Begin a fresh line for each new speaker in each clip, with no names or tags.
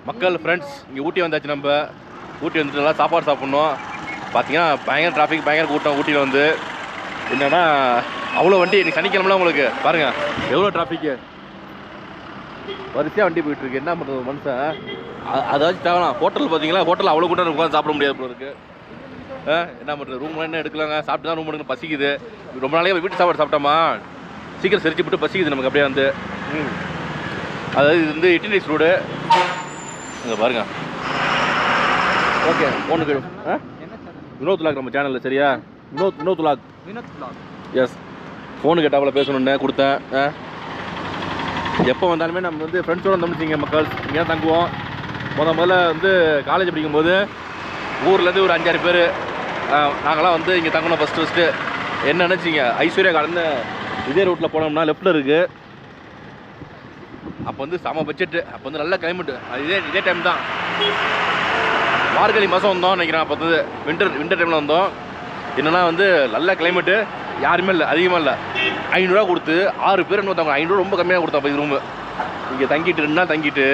மக்கள் ஃப்ரெண்ட்ஸ் இங்கே ஊட்டி வந்தாச்சு. நம்ம ஊட்டி வந்துட்டு நல்லா சாப்பாடு சாப்பிட்ணும். பார்த்தீங்கன்னா பயங்கர டிராஃபிக், பயங்கர கூட்டம். ஊட்டியில் வந்து என்னென்னா அவ்வளோ வண்டி. இன்னைக்கு சனிக்கிழமைலாம் உங்களுக்கு பாருங்கள் எவ்வளோ டிராஃபிக்கு, வரிசையாக வண்டி போயிட்டுருக்கு. என்ன பண்ணுறது மனுஷன் அதாச்சும் தேவலாம். ஹோட்டல் பார்த்தீங்களா, ஹோட்டல் அவ்வளோ கூட்டம் உட்காந்து சாப்பிட முடியாது போல இருக்குது. என்ன பண்ணுறது, ரூம் என்ன எடுக்கலாங்க, சாப்பிட்டு தான் ரூம் எடுக்கணும். பசிக்குது. ரொம்ப நாளைக்கு வீட்டு சாப்பாடு சாப்பிட்டோமா சீக்கிரம் செரிச்சு விட்டு பசிக்குது நமக்கு அப்படியே வந்து. அதாவது இது வந்து 18 ரைஸ் ரோடு இங்கே பாருங்க. ஓகே ஃபோனுக்கு வினோத் விலாக் நம்ம சேனலில் சரியா, வினோத் விலாக் எஸ். ஃபோனு கேட்டாவில் பேசணுன்னு கொடுத்தேன். எப்போ வந்தாலுமே நம்ம வந்து ஃப்ரெண்ட்ஸோடு வந்தோம்னு மக்கள் இங்கே தான் தங்குவோம். முதல்ல வந்து காலேஜ் படிக்கும்போது ஊர்லேருந்து ஒரு 5-6 பேர் நாங்களாம் வந்து இங்கே தங்கணும். ஃபஸ்ட்டு என்ன நினச்சிங்க, ஐஸ்வர்யா கலந்து இதே ரூட்டில் போனோம்னா லெஃப்ட்டில் இருக்குது. அப்போ வந்து செம பட்ஜெட்டு, அப்போ வந்து நல்ல கிளைமேட்டு. இதே டைம் தான் மார்கழி மாதம் வந்தோம் நினைக்கிறேன். அப்போ வந்து வின்டர் டைமில் வந்தோம். என்னென்னா வந்து நல்ல கிளைமேட்டு, யாருமே இல்லை, அதிகமாக இல்லை. 500 ரூபா கொடுத்து 6 பேர் என்ன கொடுத்தாங்க. 500 ரொம்ப கம்மியாக கொடுத்தா. அப்போ இது ரூமு இங்கே தங்கிட்டு 2 நாள் தங்கிட்டு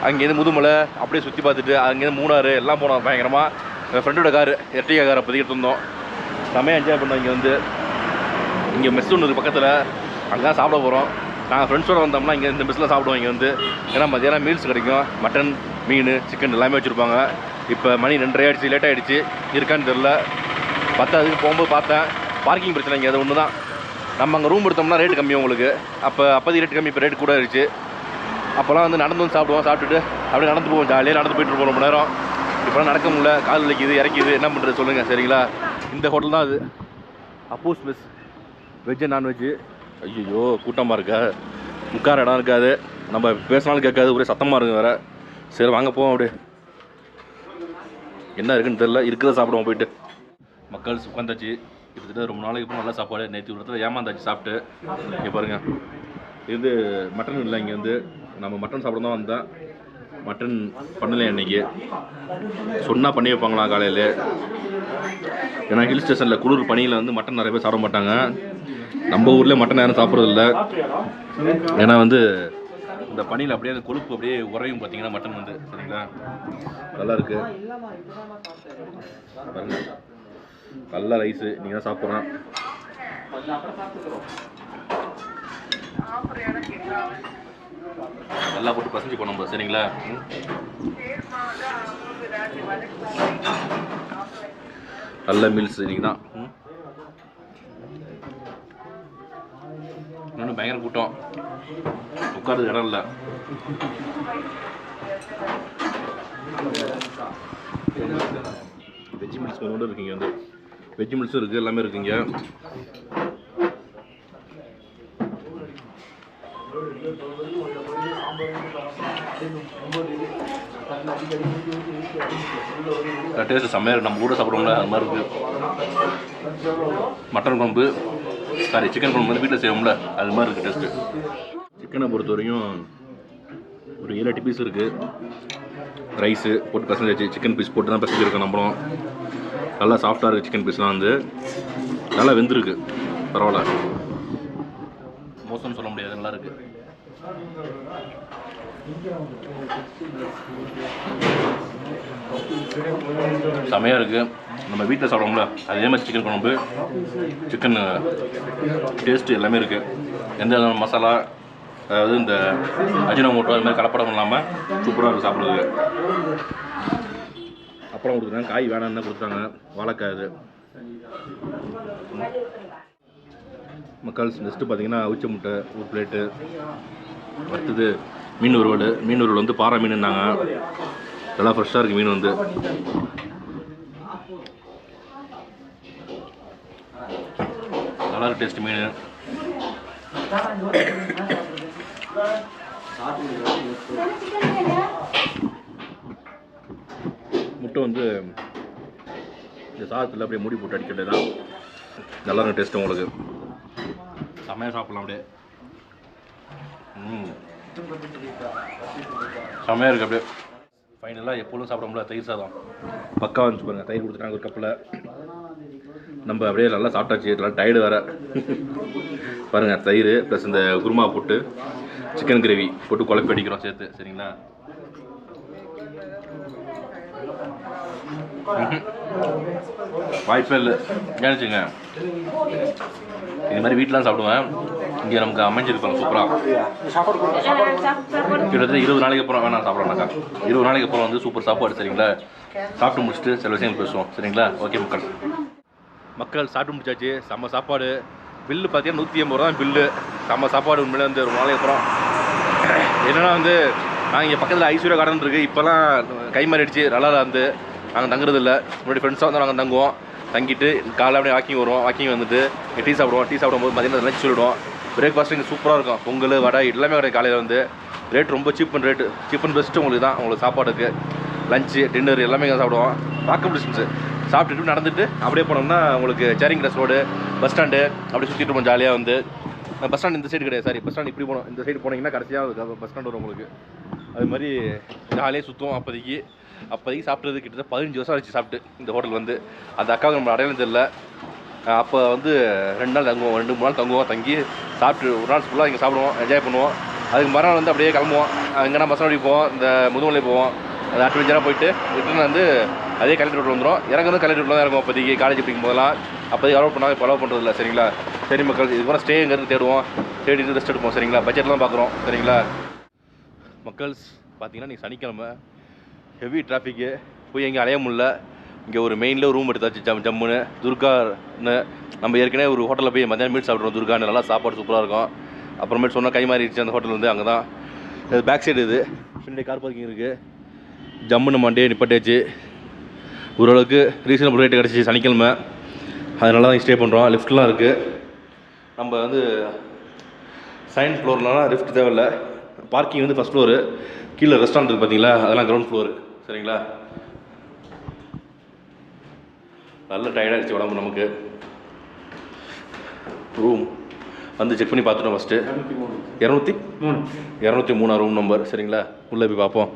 அங்கேருந்து முதுமலை அப்படியே சுற்றி பார்த்துட்டு அங்கேருந்து மூணாறு எல்லாம் போனோம் பயங்கரமாக. என் ஃப்ரெண்டோட காரு எர்டிகா கார் அப்போ எடுத்து வந்தோம். செம்மையாக என்ஜாய் பண்ணோம். இங்கே வந்து இங்கே மெஸ் ஒன்று இருக்குது பக்கத்தில், அங்கே தான் சாப்பிட போகிறோம். நாங்கள் ஃப்ரெண்ட்ஸோடு வந்தோம்னா இங்கே இந்த மெஸ்ஸில் சாப்பிடுவோம். இங்கே வந்து ஏன்னா மதியானம் மீல்ஸ் கிடைக்கும், மட்டன் மீன் சிக்கன் எல்லாமே வச்சுருப்பாங்க. இப்போ மணி 2:30 ஆகிடுச்சு, லேட் ஆகிடுச்சு, இருக்கான்னு தெரில. அதுக்கு போகும்போது பார்த்தேன் பார்க்கிங் பிரச்சனை இங்கே. அது ஒன்று தான். நம்ம அங்கே ரூம் எடுத்தோம்னா ரேட்டு கம்மி உங்களுக்கு. அப்போதைக்கு ரேட்டு கம்மி, இப்போ ரேட்டு கூட ஆயிடுச்சு. அப்போல்லாம் வந்து நடந்து வந்து சாப்பிடுவோம், சாப்பிட்டுட்டு அப்படியே நடந்து போவோம், ஜாலியாக நடந்து போயிட்டு இருப்போம் ரொம்ப நேரம். இப்போலாம் நடக்க முடியல, கால் வலிக்குது, இறக்கிது, என்ன பண்ணுறது சொல்லுங்கள் சரிங்களா. இந்த ஹோட்டல் தான் அது, அப்போஸ் மெஸ், வெஜ்ஜு நான்வெஜ்ஜு. ஐயோ கூட்டமாக இருக்கா, உட்கார இடம் இருக்காது, நம்ம பேசினாலும் கேட்காது, ஒரே சத்தமாக இருக்கும் வேறு. சரி வாங்க போவோம். அப்படியே என்ன இருக்குன்னு தெரில, இருக்கிறத சாப்பிடுவோம் போயிட்டு. மக்கள் உட்காந்தாச்சு. கிட்டத்தட்ட ரொம்ப நாளைக்கு அப்புறம் நல்லா சாப்பாடு. நேற்று ஒரு இடத்துல ஏமாந்தாச்சு சாப்பிட்டு. இங்கே பாருங்கள், இது மட்டன் இல்லை. இங்கே வந்து நம்ம மட்டன் சாப்பிட தான் வந்தேன். மட்டன் பண்ணலை அன்றைக்கி. சொன்னால் பண்ணி வைப்பாங்களா காலையில். ஏன்னா ஹில் ஸ்டேஷனில் குளிர் பனியில் வந்து மட்டன் நிறைய பேர் சாப்பிட மாட்டாங்க. நம்ம ஊரில் மட்டன் யாரும் சாப்பிட்றதில்ல. ஏன்னா வந்து இந்த பனியில் அப்படியே அந்த கொழுப்பு அப்படியே உறையும் பார்த்தீங்கன்னா மட்டன் வந்து சரிங்களா. நல்லா இருக்குது பாருங்க, நல்ல ரைஸு. நீங்கள் தான் சாப்பிட்றோம். நல்லா போட்டு பசஞ்சு போனோம் சரிங்களா. நல்ல மீல்ஸ் இன்னைக்கு தான். இன்னொன்று பயங்கர கூட்டம், உட்கார்றது இடம் இல்லை. வெஜ் மீல்ஸ் கொண்டு இருக்கீங்க வந்து, வெஜ் மீல்ஸும் இருக்குது, எல்லாமே இருக்குங்க. டேஸ்ட்டு செம்மையாக இருக்குது. நம்ம கூட சாப்பிடுவோம்ல அது மாதிரி இருக்குது. மட்டன் குழம்பு சிக்கன் குழம்பு வந்து வீட்டில் செய்வோம்ல அது மாதிரி இருக்குது டேஸ்ட்டு. சிக்கனை பொறுத்த வரைக்கும் ஒரு 7-8 பீஸ் இருக்குது. ரைஸு போட்டு பசஞ்சாச்சு. சிக்கன் பீஸ் போட்டு தான் பசஞ்சிருக்கோம். நம்மளும் நல்லா சாஃப்டாக இருக்குது. சிக்கன் பீஸ்லாம் வந்து நல்லா வெந்திருக்கு, பரவாயில்ல, மோசம்னு சொல்ல முடியாது, நல்லா இருக்குது. செமையாக இருக்குது. நம்ம வீட்டில் சாப்பிடுவோம்ல அதே மாதிரி சிக்கன் குழம்பு, சிக்கன் டேஸ்ட்டு எல்லாமே இருக்குது. எந்த விதமான மசாலா, அதாவது இந்த அஜினோமோட்டோ அது மாதிரி கலப்படம் இல்லாமல் சூப்பராக இருக்குது சாப்பிட்றது. அப்புறம் கொடுக்குறாங்க, காய் வேணான்னு தான் கொடுத்தாங்க, வாழைக்காய். இது மக்கள் நெக்ஸ்ட்டு பார்த்தீங்கன்னா அவிச்ச முட்டை ஒரு பிளேட்டு. அடுத்தது மீன் வறுவல் வந்து பாறை மீனுன்னாங்க. நல்லா ஃப்ரெஷ்ஷாக இருக்குது மீன் வந்து. நல்லா இருக்கு டேஸ்ட் மீன். முட்டை வந்து இந்த சாதத்தில் அப்படியே மூடி போட்டு அடிக்கிறது தான். நல்லா இருக்கும் டேஸ்ட்டு உங்களுக்கு. செம்மையாக சாப்பிட்லாம் அப்படியே. செம்மையாக இருக்குது அப்படியே. ஃபைனலாக எப்போதும் சாப்பிட முடியல தயிர் சாதம் பக்கா வந்துச்சு பாருங்கள். தயிர் கொடுத்துட்டாங்க ஒரு கப்பில். நம்ம அப்படியே நல்லா சாப்பிட்டாச்சு, நல்லா டயர்டு வேறு. பாருங்கள் தயிர் ப்ளஸ் இந்த குருமா போட்டு சிக்கன் கிரேவி போட்டு குழப்பி அடிக்கிறோம் சேர்த்து சரிங்களா. வாய்ப்பே இல்லை நினச்சிங்க. இது மாதிரி வீட்டிலாம் சாப்பிடுவேன். இங்கே நமக்கு அமைஞ்சிருப்பாங்க சூப்பராக. கிட்டத்தட்ட 20 நாளைக்கு அப்புறம் வேணாம் சாப்பிட்றோம்னாக்கா 20 நாளைக்கு அப்புறம் வந்து சூப்பர் சாப்பாடு. சரிங்களா? சாப்பிட்டு முடிச்சுட்டு சில விஷயங்கள் பேசுவோம். சரிங்களா? ஓகே மக்கள் சாப்பிட்டு முடிச்சாச்சு. செம்ம சாப்பாடு. பில்லு பார்த்தீங்கன்னா 180 ரூபா தான் பில்லு. செம்ம சாப்பாடு. உண்மையிலே வந்து ஒரு நாளைக்கு அப்புறம் என்னென்னா வந்து நாங்கள் இங்கே பக்கத்தில் ஐஸ்வர்யா கார்டன் இருக்குது. இப்போலாம் கை மாறிடுச்சு. நல்லா வந்து நாங்கள் தங்குறது இல்லை. முன்னாடி ஃப்ரெண்ட்ஸாக வந்து நாங்கள் தங்குவோம். தங்கிட்டு காலையில் அப்படியே வாக்கிங் வருவோம். வாக்கிங் வந்துட்டு டீ சாப்பிடுவோம். டீ சாப்பிடும்போது மதியம் லஞ்ச் சொல்லிவிடுவோம். பிரேக்ஃபாஸ்ட் இங்கே சூப்பராக இருக்கும். பொங்கல் வடை எல்லாமே கிடையாது. காலையில் வந்து ரேட் ரொம்ப சீப் அண்ட் பெஸ்ட்டு உங்களுக்கு தான். உங்களுக்கு சாப்பாடுக்கு லஞ்சு டின்னர் எல்லாமே இங்கே சாப்பிடுவோம். Walkable distance. சாப்பிட்டுட்டு நடந்துட்டு அப்படியே போனோம்னா உங்களுக்கு சேரிங் கிராஸ் ரோடு பஸ் ஸ்டாண்டு அப்படி சுற்றிட்டு இருப்போம் ஜாலியாக. வந்து பஸ் ஸ்டாண்ட் இந்த சைடு கிடையாது. சாரி, பஸ் ஸ்டாண்ட் இப்படி போனோம். இந்த சைடு போனீங்கன்னா கடைசியாக பஸ் ஸ்டாண்ட் வரும் உங்களுக்கு. அது மாதிரி ஜாலியாக சுற்றுவோம். அப்போதைக்கு சாப்பிட்றது கிட்டத்தட்ட 15 வருஷம் ஆச்சு சாப்பிட்டு. இந்த ஹோட்டல் வந்து அந்த அக்காவுக்கு நம்ம அடையாளம் தெரியல. அப்போ வந்து 2 நாள் தங்குவோம், 2-3 நாள் தங்குவோம். தங்கி சாப்பிட்டு ஒரு நாள் ஃபுல்லாக இங்கே சாப்பிடுவோம், என்ஜாய் பண்ணுவோம். அதுக்கு மறுநாள் வந்து அப்படியே கிளம்புவோம். எங்கன்னா பசங்க போவோம், இந்த முதுமலை போவோம். அது அட்வென்ச்சராக போயிட்டு ரிட்டர்ன் வந்து அதே கலெக்டர் ரோட்டில் வந்துடும். இறங்குறது கலெக்டர் ரோட்டில் தான் இருக்கும். அப்போதைக்கு காலேஜ் படிக்கும் போதெல்லாம் அப்போதைக்கு அலோவ் பண்ணாங்க. இப்போ அலோவ் பண்ணுறது இல்லை. சரிங்களா? சரி மக்கள், இதுக்கப்புறம் ஸ்டேங்கிறது தேடுவோம். தேடிட்டு ரெஸ்ட் எடுப்போம். சரிங்களா? பட்ஜெட்லாம் பார்க்குறோம். சரிங்களா மக்கள்ஸ்? பார்த்தீங்கன்னா நீ சனிக்கிழமை ஹெவி டிராஃபிக்கு, போய் எங்கே அலைய முடியல. இங்கே ஒரு மெயினில் ரூம் எடுத்தாச்சு ஜம்முன்னு. துர்கான்னு நம்ம ஏற்கனவே ஒரு ஹோட்டலில் போய் மத்தியானம் மீட் சாப்பிட்றோம். துர்கான்னு நல்லா சாப்பாடு சூப்பராக இருக்கும். அப்புறமேட்டு சொன்னால் கை மாறிடுச்சு அந்த ஹோட்டல் வந்து. அங்கே தான் பேக் சைடு இது பின்னாடி கார் பார்க்கிங் இருக்குது. ஜம்முன்னு மண்டே நிப்பட்டாச்சு. ஓரளவுக்கு ரீசனபிள் ரேட்டு கிடச்சி சனிக்கிழமை. அதனால தான் ஸ்டே பண்ணுறோம். லிஃப்ட்லாம் இருக்குது. நம்ம வந்து செகண்ட் ஃப்ளோர்லாம் லிஃப்ட் தேவையில்லை. பார்க்கிங் வந்து ஃபஸ்ட் ஃப்ளோரு. கீழே ரெஸ்டாரண்ட் இருக்குது பார்த்தீங்களா, அதெல்லாம் கிரவுண்ட் ஃப்ளோரு. சரிங்களா? நல்ல டயர்டாகிடுச்சு உடம்பு நமக்கு. ரூம் வந்து செக் பண்ணி பார்த்துட்டோம். First 203 room number. சரிங்களா? உள்ளே போய் பார்ப்போம்.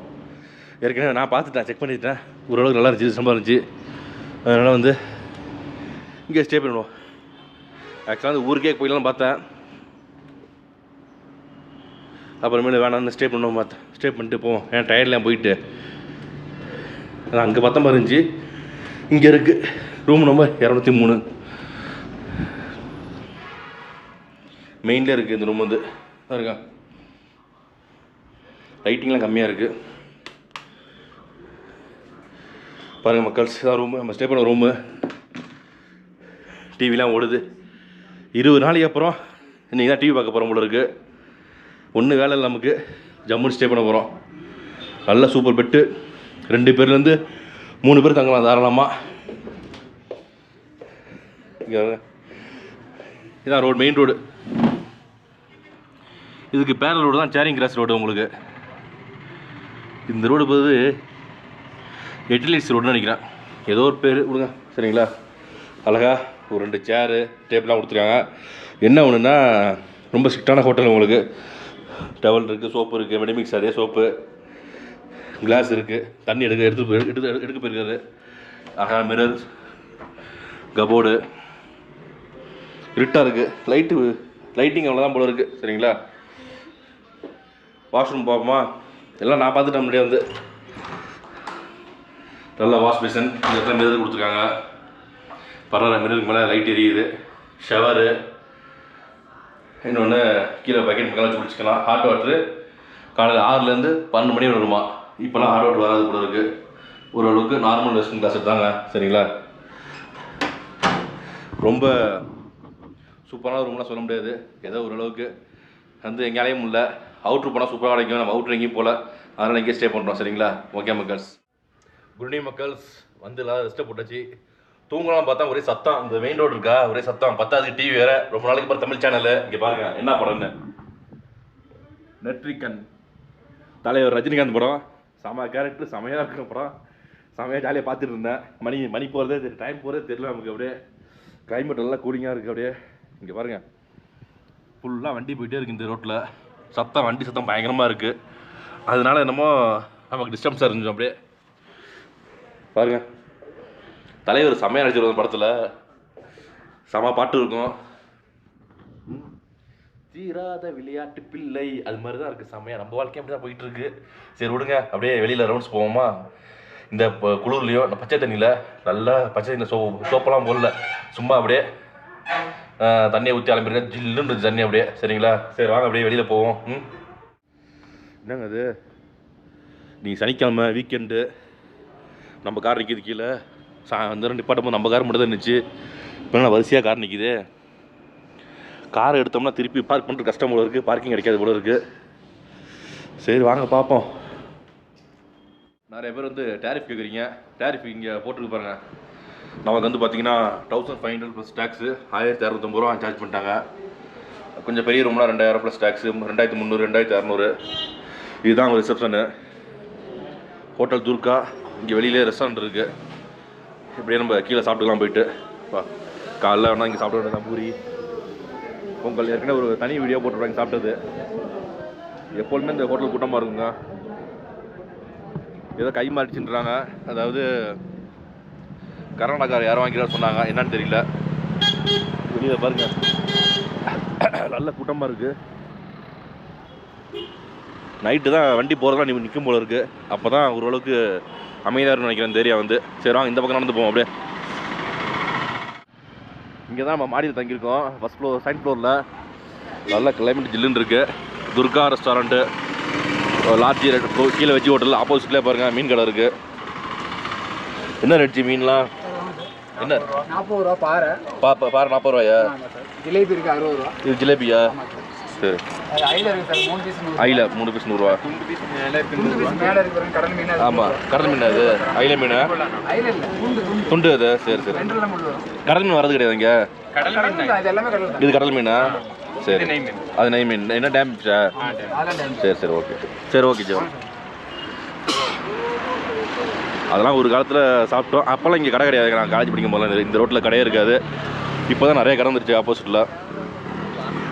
ஏற்கனவே நான் பார்த்துட்டேன், செக் பண்ணிட்டேன். ஓரளவுக்கு நல்லா இருந்துச்சு, ரொம்ப இருந்துச்சு. அதனால் வந்து இங்கே ஸ்டே பண்ணுவோம். ஆக்சுவலாக வந்து ஊருக்கே போயிடலாம் பார்த்தேன். அப்புறமேல வேணாம் ஸ்டே பண்ணுவோம். பார்த்தேன் ஸ்டே பண்ணிட்டு போவோம். ஏன் டயர்ட்லாம் போயிட்டு அங்கே பார்த்தா மாதிரி இருந்துச்சு. இங்கே இருக்குது ரூம் நம்பர் 203. மெயின்லேயே இருக்குது இந்த ரூம் வந்து. இருக்கா? லைட்டிங்லாம் கம்மியாக இருக்குது பாருங்கள் மக்கள்ஸ். இதான் ரூமு, நம்ம ஸ்டே பண்ண ரூமு. டிவிலாம் ஓடுது. 20 நாளைக்கு அப்புறம் இன்றைக்கி தான் டிவி பார்க்க போகிறோம் போல இருக்குது. ஒன்றும் வேலை இல்லை நமக்கு. ஜம்முன்னு ஸ்டே பண்ண போகிறோம். நல்ல சூப்பர் பெட்டு. 2 பேர்லேருந்து 3 பேர் தங்கலாம் தாராளமாக. இங்கே இதான் ரோடு, மெயின் ரோடு. இதுக்கு பேரல் ரோடு தான் சேரிங் கிராஸ் ரோடு உங்களுக்கு. இந்த ரோடு போது எட்டிலைட்ஸ் ரோடுன்னு நினைக்கிறேன். ஏதோ ஒரு பேர் விடுங்க. சரிங்களா? அழகா ஒரு 2 சேரு டேபிள்லாம் கொடுத்துருக்காங்க. என்ன ஒன்றுன்னா ரொம்ப ஸ்ட்ரிக்டான ஹோட்டல் உங்களுக்கு. டவல் இருக்குது, சோப்பு இருக்குது, மெடிமிக்ஸ் அதே சோப்பு, கிளாஸ் இருக்குது, தண்ணி எடுக்க போயிருக்காரு. ஆஹா, மிரர், கபோர்டு, இருட்டாக இருக்குது. லைட்டிங் அவ்வளோதான் போல இருக்குது. சரிங்களா? வாஷ்ரூம் பார்ப்போமா? எல்லாம் நான் பார்த்துட்டேன் முன்னாடியே வந்து. நல்லா வாஷ் பேசன், இந்த இடத்துல மிரர் கொடுத்துருக்காங்க. பரவாயில்ல, மிரருக்கு மேலே லைட் எரியுது. ஷவரு, இன்னொன்று கீழே பக்கெட் மக்கள் வச்சு குடிச்சிக்கலாம். ஹாட் வாட்ரு காலையில் 6லேருந்து 12 மணி வருமா. இப்போலாம் ஹாட் வாட்டர் வராது கூட இருக்குது. ஓரளவுக்கு நார்மல் வெஸ்டர்ன் கிளாஸ் எடுத்தாங்க. சரிங்களா? ரொம்ப சூப்பரான ரூம்லாம் சொல்ல முடியாது. ஏதோ ஓரளவுக்கு வந்து எங்கேயாலையும் இல்லை. அவுட்ரு போனால் சூப்பராக கிடைக்கும். நம்ம அவுட்ரு எங்கேயும் போகல, அதனால் இங்கேயே ஸ்டே பண்ணுறோம். சரிங்களா? ஓகே மக்கள்ஸ். குட் ஈவினிங் மக்கள்ஸ். வந்து எல்லாம் ரெஸ்ட்டை போட்டாச்சு. தூங்கலாம் பார்த்தா ஒரே சத்தம். இந்த மெயின் ரோடு இருக்கா, ஒரே சத்தம். பத்தாது டிவி வேறு. ரொம்ப நாளைக்கு அப்புறம் தமிழ் சேனலு. இங்கே பாருங்கள் என்ன படம்னு. நெட்ரிகன் தலைவர் ரஜினிகாந்த் படம். செம கேரக்டர், செமையாக இருக்கிற படம். செமையாக ஜாலியாக பார்த்துட்டு இருந்தேன். மணி போகிறதே டைம் போகிறதே தெரியல நமக்கு. அப்படியே கிளைமேட் நல்லா கூலிங்காக இருக்குது. அப்படியே இங்கே பாருங்கள் ஃபுல்லாக வண்டி போயிட்டே இருக்குது இந்த ரோட்டில். சத்தம், வண்டி சத்தம் பயங்கரமாக இருக்குது. அதனால என்னமோ நமக்கு டிஸ்டர்பன்ஸாக இருந்துச்சு. அப்படியே பாருங்கள் தலைவர் செம்மையாக நடிச்சிருக்கோம் படத்தில். செம பாட்டு இருக்கும். தீராத விளையாட்டு பிள்ளை அது மாதிரி தான் இருக்குது செம்மையாக. நம்ம வாழ்க்கையும் அப்படி தான் போயிட்டுருக்கு. சரி விடுங்க, அப்படியே வெளியில் ரவுண்ட்ஸ் போவோமா? இந்த இப்போ குளிர்லையும் இந்த பச்சை தண்ணியில் நல்லா பச்சை தண்ணியில் சோப்பெல்லாம் போடல, சும்மா அப்படியே தண்ணியை ஊற்றி அலம்பிருக்கேன். ஜில்லுன்னு தண்ணி அப்படியே. சரிங்களா? சரி வாங்க அப்படியே வெளியில் போவோம். என்னங்க அது, நீங்கள் சனிக்கிழமை வீக்கெண்டு நம்ம கார் நிற்கிது கீழே. அந்த நிப்பாட்டும் நம்ம கார் மட்டும் தான் இருந்துச்சு. இப்போ நான் வரிசையாக கார் நிற்கிது. காரை எடுத்தோம்னா திருப்பி பார்க் பண்ணுறது கஷ்டம் போல இருக்குது, பார்க்கிங் கிடைக்காது போல இருக்குது. சரி வாங்க பார்ப்போம். நிறைய பேர் வந்து டேரிஃப் கேட்குறீங்க. டேரிஃப் இங்கே போட்டுருக்கு பாருங்க. நமக்கு வந்து பார்த்தீங்கன்னா 1500 ப்ளஸ் டேக்ஸு 1650 ரூபா சார்ஜ் பண்ணிட்டாங்க. கொஞ்சம் பெரிய ரூம்லாம் 2000 ப்ளஸ் டேக்ஸு 2300 2600. இதுதான் ஒரு ரிசப்ஷனு. ஹோட்டல் துர்கா. இங்கே வெளியிலே ரெஸ்டாரண்ட் இருக்குது. இப்படியே நம்ம கீழே சாப்பிட்டுக்கலாம் போயிட்டு. காலைல வேணால் இங்கே சாப்பிட வேண்டியதான் பூரி பொங்கல். ஏற்கனவே ஒரு தனி வீடியோ போட்டுருவாங்க சாப்பிட்டது. எப்போதுமே இந்த ஹோட்டல் கூட்டமாக இருக்குங்க. ஏதோ கை மாறிச்சுன்றாங்க, அதாவது கர்நாடகார் யாரும் வாங்கிறா சொன்னாங்க, என்னன்னு தெரியல. வெளியில் பாருங்க, நல்ல கூட்டமாக இருக்குது. நைட்டு தான் வண்டி போகிறதெல்லாம் நீ நிற்கும் போல இருக்குது. அப்போ தான் ஓரளவுக்கு அமைதியாக இருக்குன்னு நினைக்கிறேன் இந்த ஏரியா வந்து. சரி வாங்க இந்த பக்கம் நடந்து போவோம். அப்படியே இங்கே தான் நம்ம மாடியில் தங்கியிருக்கோம், ஃபஸ்ட் ஃப்ளோர் செகண்ட் ஃப்ளோரில். நல்ல கிளைமேட் ஜில்லுன்னு இருக்குது. துர்கா ரெஸ்டாரண்ட்டு, லார்ஜி ரேட் கீழே வெஜ்ஜி ஹோட்டல். ஆப்போசிட்லேயே பாருங்கள் மீன் கடை இருக்குது. என்ன ரேட்ஜி மீன்லாம்? என்ன
40 ரூபா பாறை.
பாறை 40 ரூபாயா?
ஜிலேபி இருக்குது 60 ரூபா.
இது ஜிலேபியா? சரி.
ஐல இருக்குது சார், 3 பீஸ் 100.
ஐல 3 பீஸ் 100 ரூபா.
துண்டு பீஸ் மேலே இருக்குது, மேலே இருக்குது கடல் மீன்.
ஆமாம் கடல் மீன். அது ஐல மீன்.
ஐல இல்லை, துண்டு
துண்டு. அது சரி சரி.
ரெண்டுல முள்ளு வரும்.
கடல் மீன் வரது கிடையாது இங்கே.
கடல் மீன் இது எல்லாமே கடல் தான்.
இது கடல் மீனா? சரி. அது நெய் மீன். என்ன டேமேஜா? சரி சரி ஓகே. சரி ஓகே ஜோ. அதெல்லாம் ஒரு காலத்தில் சாப்பிட்டோம். அப்போல்லாம் இங்கே கடை கிடையாது. நான் காலேஜ் படிக்கும் போதெல்லாம் இந்த ரோட்டில் கடையே இருக்காது. இப்போ தான் நிறைய கடை வந்துருச்சு ஆப்போசிட்டில்.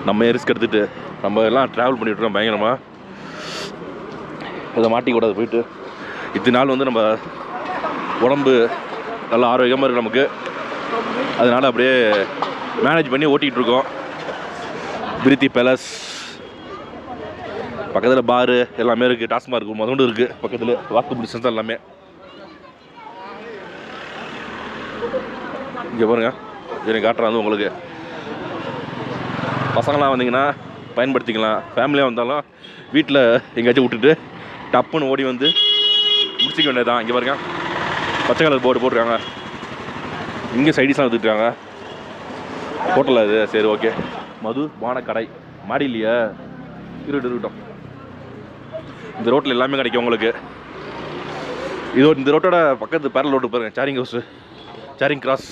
நம்ம ரிஸ்க் எடுத்துகிட்டு நம்ம எல்லாம் ட்ராவல் பண்ணிகிட்ருக்கோம் பயங்கரமாக. இதை மாட்டிக்கூடாது போயிட்டு. இத்தனை நாள் வந்து நம்ம உடம்பு நல்லா ஆரோக்கியமாக இருக்குது நமக்கு. அதனால் அப்படியே மேனேஜ் பண்ணி ஓட்டிகிட்டு இருக்கோம். பிரித்தி பேலஸ் பக்கத்தில் பாரு எல்லாமே இருக்குது. டாஸ்மார்க் முதல்ல இருக்குது பக்கத்தில். வாக்கு டிஸ்டன்ஸ் தான் எல்லாமே. இங்கே பாருங்க, எனக்கு காட்டுறேன். வந்து உங்களுக்கு பசங்களாம் வந்தீங்கன்னா பயன்படுத்திக்கலாம். ஃபேமிலியாக வந்தாலும் வீட்டில் எங்கேயாச்சும் விட்டுட்டு டப்புன்னு ஓடி வந்து முடிச்சிக்க வேண்டியது தான். இங்கே பாருங்க, பச்சை கலர் போர்டு போட்டிருக்காங்க. இங்கே சைடிஸ்லாம் வந்துட்டுருக்காங்க. ஹோட்டலில் அது. சரி ஓகே. மது பான கடை மாடி இல்லையா? இருக்கட்டும். இந்த ரோட்டில் எல்லாமே கிடைக்கும் உங்களுக்கு. இந்த ரோட்டோட பக்கத்து பேரல் ரோட்டு பாருங்கள், சேரிங் ஹவுஸு, சேரிங் கிராஸ்.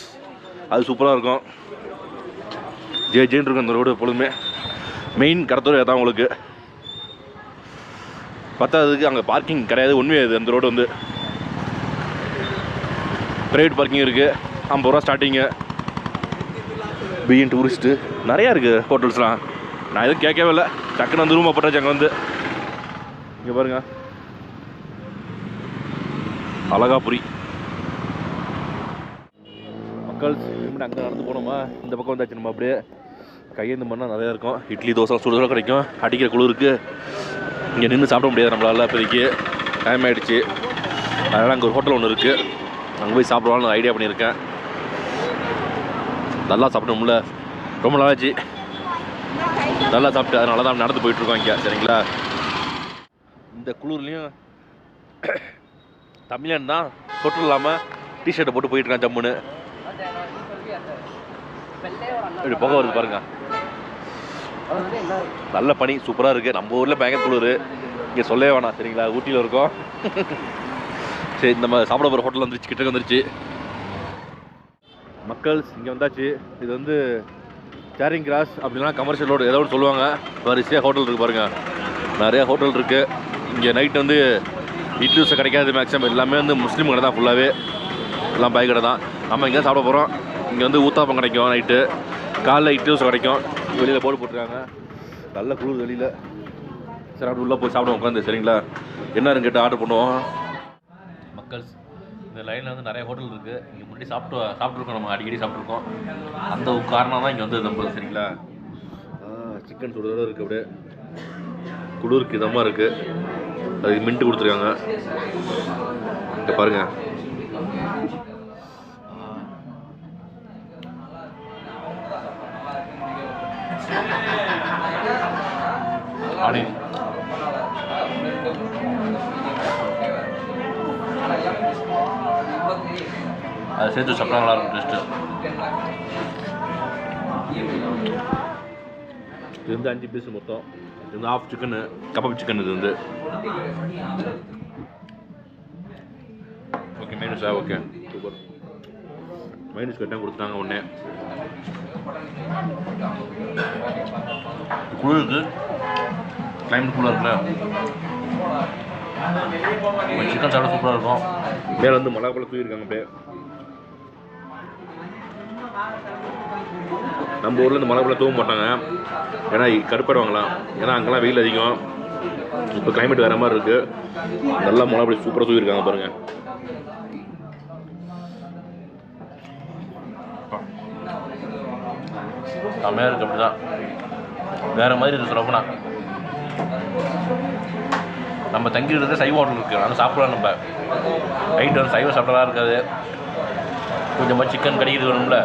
அது சூப்பராக இருக்கும். ஜேன்னு இருக்கும் இந்த ரோடு எப்பொழுதுமே. மெயின் கடத்தூர் தான் உங்களுக்கு. பத்தாததுக்கு அங்கே பார்க்கிங் கிடையாது. உண்மையாது அந்த ரோடு வந்து ப்ரைவேட் பார்க்கிங் இருக்குது. 50 ரூபா ஸ்டார்டிங்கு. பிஎன் டூரிஸ்ட்டு நிறையா இருக்குது ஹோட்டல்ஸ்லாம். நான் எதுவும் கேட்கவே இல்லை, டக்குன்னு வந்து ரூமை போட்டாச்சு. அங்கே வந்து இங்கே பாருங்க, அழகாபுரி மக்கள். இனிமேல் அங்கே நடந்து போனோமா, இந்த பக்கம் வந்தாச்சு நம்ம. அப்படியே கையேந்து பண்ணால் நிறையா இருக்கும். இட்லி தோசை சுடுதோட கிடைக்கும். அடிக்கிற குளிருக்கு இங்கே நின்று சாப்பிட முடியாது நம்மளால். இப்போதைக்கு டைம் ஆகிடுச்சு. அதனால் அங்கே ஒரு ஹோட்டல் ஒன்று இருக்குது, அங்கே போய் சாப்பிடுவான்னு ஐடியா பண்ணியிருக்கேன். நல்லா சாப்பிடணும்ல, ரொம்ப நாளாச்சு நல்லா சாப்பிட்டு. அதனால தான் நடந்து போயிட்டுருக்கோம் இங்கே. சரிங்களா? இந்த குளிர்லையும் தமிழன் தான் ஹோட்டல் இல்லாமல் டிஷர்ட்டை போட்டு போயிட்டுருக்கான் ஜம்முன்னு. இப்படி புகை வருது பாருங்க. நல்ல பனி சூப்பராக இருக்குது. நம்ம ஊரில் பயங்கர குளிர், இங்கே சொல்லவே வேணாம். சரிங்களா? ஊட்டியில் இருக்கோம். சரி, நம்ம சாப்பிட போகிற ஹோட்டல் வந்துருச்சு, கிட்ட வந்துருச்சு மக்கள். இங்கே வந்தாச்சு. இது வந்து சேரிங் கிராஸ் அப்படின்னா கமர்ஷியல் ரோடு ஏதோ ஒன்று சொல்லுவாங்க. வரிசையாக ஹோட்டல் இருக்குது பாருங்கள், நிறையா ஹோட்டல் இருக்குது. இங்கே நைட்டு வந்து இட்லி தோசை கிடைக்காது. மேக்ஸிமம் எல்லாமே வந்து முஸ்லீம் கடை தான் ஃபுல்லாகவே. எல்லாம் பாய் கடை தான். நம்ம இங்கே சாப்பிட போகிறோம். இங்கே வந்து ஊத்தாப்பம் கிடைக்கும் நைட்டு. காலைல இட்லி தோசை கிடைக்கும். வெளியில் போர்டு போட்டுருக்காங்க. நல்ல குளிர் வெளியில். சரி அப்படி உள்ளே போய் சாப்பிடுவோம் உட்காந்து. சரிங்களா? என்னன்னு கேட்டு ஆர்டர் பண்ணுவோம் மக்கள். இந்த லைனில் வந்து நிறைய ஹோட்டல் இருக்குது. இங்கே முன்னாடி சாப்பிட்ருக்கோம், நம்ம அடிக்கடி சாப்பிட்ருக்கோம். அந்த காரணம் தான் இங்கே வந்து நம்ம. சரிங்களா? சிக்கன் சுடுதோடு இருக்குது, அப்படியே குளிருக்கு இதமாக இருக்குது. அதுக்கு மின்ட்டு கொடுத்துருக்காங்க. இங்கே பாருங்கள், ஆனியன் அதை சேர்த்து சாப்பிட்டா நல்லா இருக்கும் டேஸ்ட்டு. இது வந்து 5 பீஸ் மொத்தம். இது வந்து ஆஃப் சிக்கனு, கபாப் சிக்கன். இது வந்து ஓகே மைனஸா, ஓகே சூப்பர். மைனஸ் கட்டாக கொடுத்துட்டாங்க உடனே. குளிருக்கு, கிளைமேட் கூலாக இருக்குல்ல, சிக்கன் சாப்பிட சூப்பராக இருக்கும். மேலே வந்து மிளகா பழம் தூக்கியிருக்காங்க. அப்படியே நம்ம ஊரில் இந்த மிளகா பழம் தூவ மாட்டாங்க, ஏன்னா கடுப்பாடுவாங்களாம், ஏன்னா அங்கெல்லாம் வெயில் அதிகம். இப்போ கிளைமேட் வேறு மாதிரி இருக்குது. நல்லா மிளகா பழம் சூப்பராக தூக்கியிருக்காங்க பாருங்கள். செம்மையாக இருக்குது. அப்படி தான் வேறு மாதிரி இருக்குது சொல்லப்போனா. நம்ம தங்கிடுறது சைவ ஹோட்டல் இருக்குது, அங்கே சாப்பிடலாம். நம்ம நைட்டு வந்து சைவம் சாப்பிட்டலாம் இருக்காது. கொஞ்சமாக சிக்கன் கிடைக்கிறது வேணும்ல,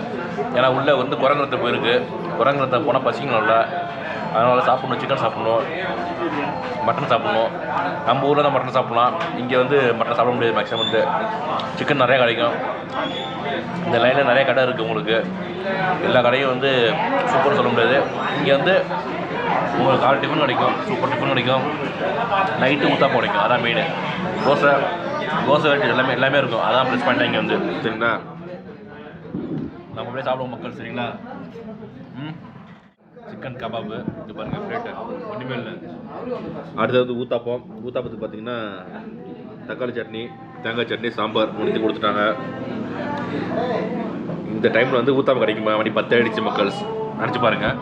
ஏன்னா உள்ளே வந்து குரங்குறத போயிருக்கு. குரங்குறத போனால் பசிக்கணும்ல, அதனால் சாப்பிட்ணும். சிக்கன் சாப்பிட்ணும், மட்டன் சாப்பிட்ணும். நம்ம ஊரில் தான் மட்டன் சாப்பிட்லாம், இங்கே வந்து மட்டன் சாப்பிட முடியாது. மேக்ஸிமம் வந்து சிக்கன் நிறையா கிடைக்கும். இந்த லைனில் நிறைய கடை இருக்குது உங்களுக்கு. எல்லா கடையும் வந்து சூப்பர் சொல்ல முடியாது. இங்கே வந்து உங்களுக்கு காலை டிஃபன் கிடைக்கும், சூப்பர் டிஃபன் கிடைக்கும். நைட்டு ஊத்தாப்பம் கிடைக்கும், அதான் மெயின். தோசை எல்லாமே இருக்கும். அதான் ப்ளஸ் பாயிண்ட் இங்கே வந்து. சரிங்களா, நம்ம அப்படியே சாப்பிடுவோம் மக்கள். சரிங்களா, சிக்கன் கபாபு இது பாருங்கள், பிளேட்டு ஒன்றுமே இல்லை. அடுத்தது வந்து ஊத்தாப்பம். ஊத்தாப்பத்துக்கு பார்த்தீங்கன்னா தக்காளி சட்னி, தேங்காய் சட்னி, சாம்பார் முடித்து கொடுத்துட்டாங்க. இந்த டைமில் வந்து ஊத்தாப்பம் கிடைக்குமா? மணி 10 ஆகிடுச்சு மக்கள். நினச்சி பாருங்கள்,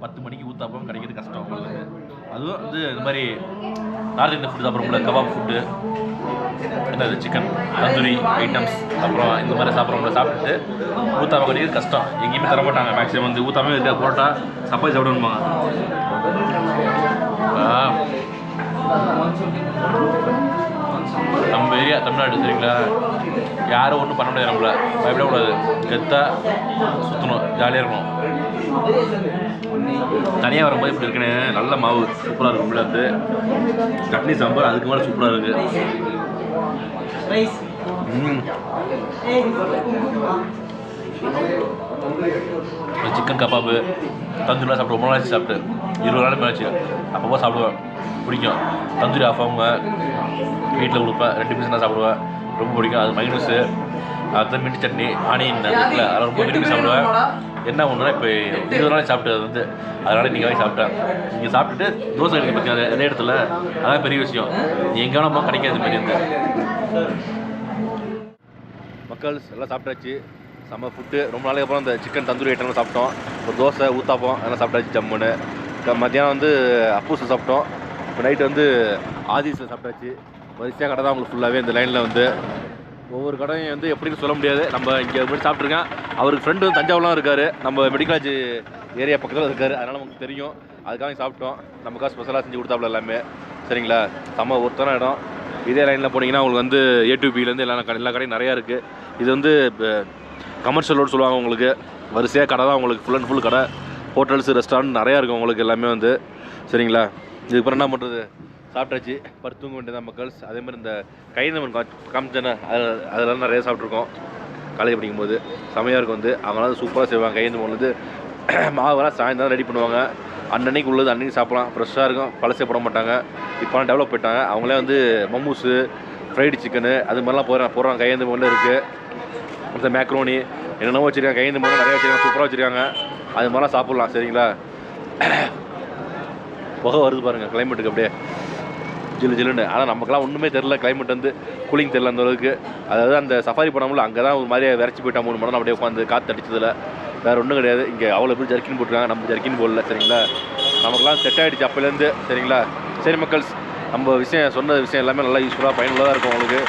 10 மணிக்கு ஊத்தாப்பம் கிடைக்கிறது கஷ்டம் உங்களுக்கு. அதுவும் வந்து இந்த மாதிரி நார்த் இந்தியன் ஃபுட்டு சாப்பிட்றோம்ல, கபாப் ஃபுட்டு, என்னது சிக்கன் தந்தூரி ஐட்டம்ஸ், அப்புறம் இந்த மாதிரி சாப்பிட்றவங்கள சாப்பிட்டுட்டு ஊத்தாப்பம் கிடைக்கிறது கஷ்டம். எங்கேயுமே தர மாட்டாங்க. மேக்ஸிமம் வந்து ஊத்தாமே இருக்க புரோட்டா சப்பாத்தி சாப்பிடணுமா. நம்ம ஏரியா தமிழ்நாடு. சரிங்களா, யாரும் ஒன்றும் பண்ண முடியாது. நம்மள பயப்படக்கூடாது, கெத்தாக சுற்றணும், ஜாலியாக இருக்கணும். தனியாக வரும்போது இப்படி இருக்குன்னு நல்ல மாவு சூப்பராக இருக்கும். இப்படி வந்து சட்னி சாம்பார் அதுக்கு மேலே சூப்பராக இருக்குது. சிக்கன் கபாபு தந்தூரிலாம் சாப்பிட்டு ரொம்ப நாளாச்சு சாப்பிட்டு, 20 நாள் மேலாச்சு. அப்பப்போ சாப்பிடுவேன், பிடிக்கும். தந்தூரி ஆஃப் அவங்க வீட்டில் கொடுப்பேன், 2 பீஸ் தான் சாப்பிடுவேன், ரொம்ப பிடிக்கும். அது மைனஸு, அதுதான் மின்ட் சட்னி, ஆனியன் இருக்குல்ல, அதை ரொம்ப விரும்பி சாப்பிடுவேன். என்ன ஒன்றுனா இப்போ 20 நாள் சாப்பிட்டு அது வந்து, அதனால் இன்றைக்கி வாங்கி சாப்பிட்டேன். இங்கே சாப்பிட்டுட்டு தோசை கிடைக்க பார்த்தீங்க அதே இடத்துல, அதான் பெரிய விஷயம். எங்கே வேணால் கிடைக்காது மாரி இருந்து. மக்கள் எல்லாம் சாப்பிட்டாச்சு, செம்ம ஃபுட்டு. ரொம்ப நாளைக்கு அப்புறம் இந்த சிக்கன் தந்தூரி ஐட்டம்லாம் சாப்பிட்டோம். ஒரு தோசை ஊத்தாப்பம் அதெல்லாம் சாப்பிட்டாச்சு ஜம்முன்னு. மத்தியானம் வந்து அப்பூஸ் சாப்பிட்டோம். இப்போ நைட்டு வந்து ஆதிஸில் சாப்பிட்டாச்சு. வரிசையாக கடை தான் உங்களுக்கு ஃபுல்லாகவே இந்த லைனில் வந்து. ஒவ்வொரு கடையும் வந்து எப்படின்னு சொல்ல முடியாது. நம்ம இங்கே போய் சாப்பிட்ருக்கேன். அவருக்கு ஃப்ரெண்டு வந்து தஞ்சாவூர்லாம் இருக்கார், நம்ம மெடிக்கல் காலேஜ் ஏரியா பக்கத்தில் இருக்கார், அதனால் நமக்கு தெரியும். அதுக்காக சாப்பிட்டோம். நமக்காக ஸ்பெஷலாக செஞ்சு கொடுத்தாப்புல எல்லாமே. சரிங்களா, செம்ம ஒருத்தன இடம். இதே லைனில் போனீங்கன்னா உங்களுக்கு வந்து A2Bலேருந்து எல்லா கடையும் நிறையா இருக்குது. இது வந்து கமர்ஷியல் ரோடு சொல்லுவாங்க. உங்களுக்கு வரிசையாக கடை தான், உங்களுக்கு ஃபுல் அண்ட் ஃபுல் கடை, ஹோட்டல்ஸு, ரெஸ்டாரண்ட் நிறையா இருக்கும் உங்களுக்கு எல்லாமே வந்து. சரிங்களா, இதுக்கப்புறம் என்ன பண்ணுறது, சாப்பிட்டாச்சு, படுத்து தூங்க வேண்டியதான் மக்கள்ஸ். அதேமாதிரி இந்த கைந்தமன் காமிச்சேன்னா அதெல்லாம் நிறையா சாப்பிட்ருக்கோம் காலேஜ் படிக்கும்போது. செமையாக இருக்கும் வந்து. அவங்களாம் சூப்பராக செய்வாங்க. கைந்தமன் வந்து மாவெல்லாம் சாயந்தரம் ரெடி பண்ணுவாங்க. அன்னன்னைக்கு உள்ளது அன்றைக்கி சாப்பிட்லாம், ஃப்ரெஷ்ஷாக இருக்கும், பழசே போட மாட்டாங்க. இப்போலாம் டெவலப் போயிட்டாங்க. அவங்களே வந்து மம்மூஸு, ஃப்ரைடு சிக்கனு அது மாதிரிலாம் போடுறாங்க. கைந்தமனில் இருக்குது. அந்த மேக்ரோனி என்னென்னவோ வச்சுருக்காங்க. கைந்தமன் நிறையா வச்சுருக்காங்க, சூப்பராக வச்சுருக்காங்க. அது மாதிரிலாம் சாப்பிட்லாம். சரிங்களா, புகை வருது பாருங்கள் கிளைமேட்டுக்கு அப்படியே ஜில்லுன்னு. ஆனால் நமக்குலாம் ஒன்றுமே தெரில, கிளைமேட் வந்து கூலிங் தெரில அந்த அளவுக்கு. அதாவது அந்த சஃபாரி போனோம்ல, அங்கே தான் ஒரு மாதிரியே விரைச்சி போயிட்டா 3 மணி நேரம் அப்படியே உட்காந்து காற்று அடிச்சதில். வேறு ஒன்றும் கிடையாது. இங்கே அவ்வளோ பேர் ஜர்க்கின் போட்டுருக்காங்க, நம்ம ஜர்க்கின் போடல. சரிங்களா, நமக்குலாம் செட் ஆகிடுச்சு அப்போலேருந்து. சரிங்களா, சரி மக்கள்ஸ், நம்ம சொன்ன விஷயம் எல்லாமே நல்லா யூஸ்ஃபுல்லாக பயனுள்ளதாக இருக்கும் உங்களுக்கு.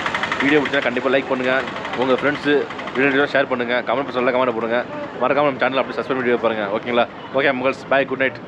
வீடியோ பிடிச்சா கண்டிப்பாக லைக் பண்ணுங்கள், உங்கள் ஃப்ரெண்ட்ஸு வீடியோ ஷேர் பண்ணுங்கள், கமெண்ட் சொல்ல கமெண்ட் போடுங்க. மறக்காமல் நம்ம சேனல் அப்படி சப்ஸ்கிரைப் பண்ணி பாருங்கள். ஓகேங்களா, ஓகே மக்கள்ஸ், பாய், குட் நைட்.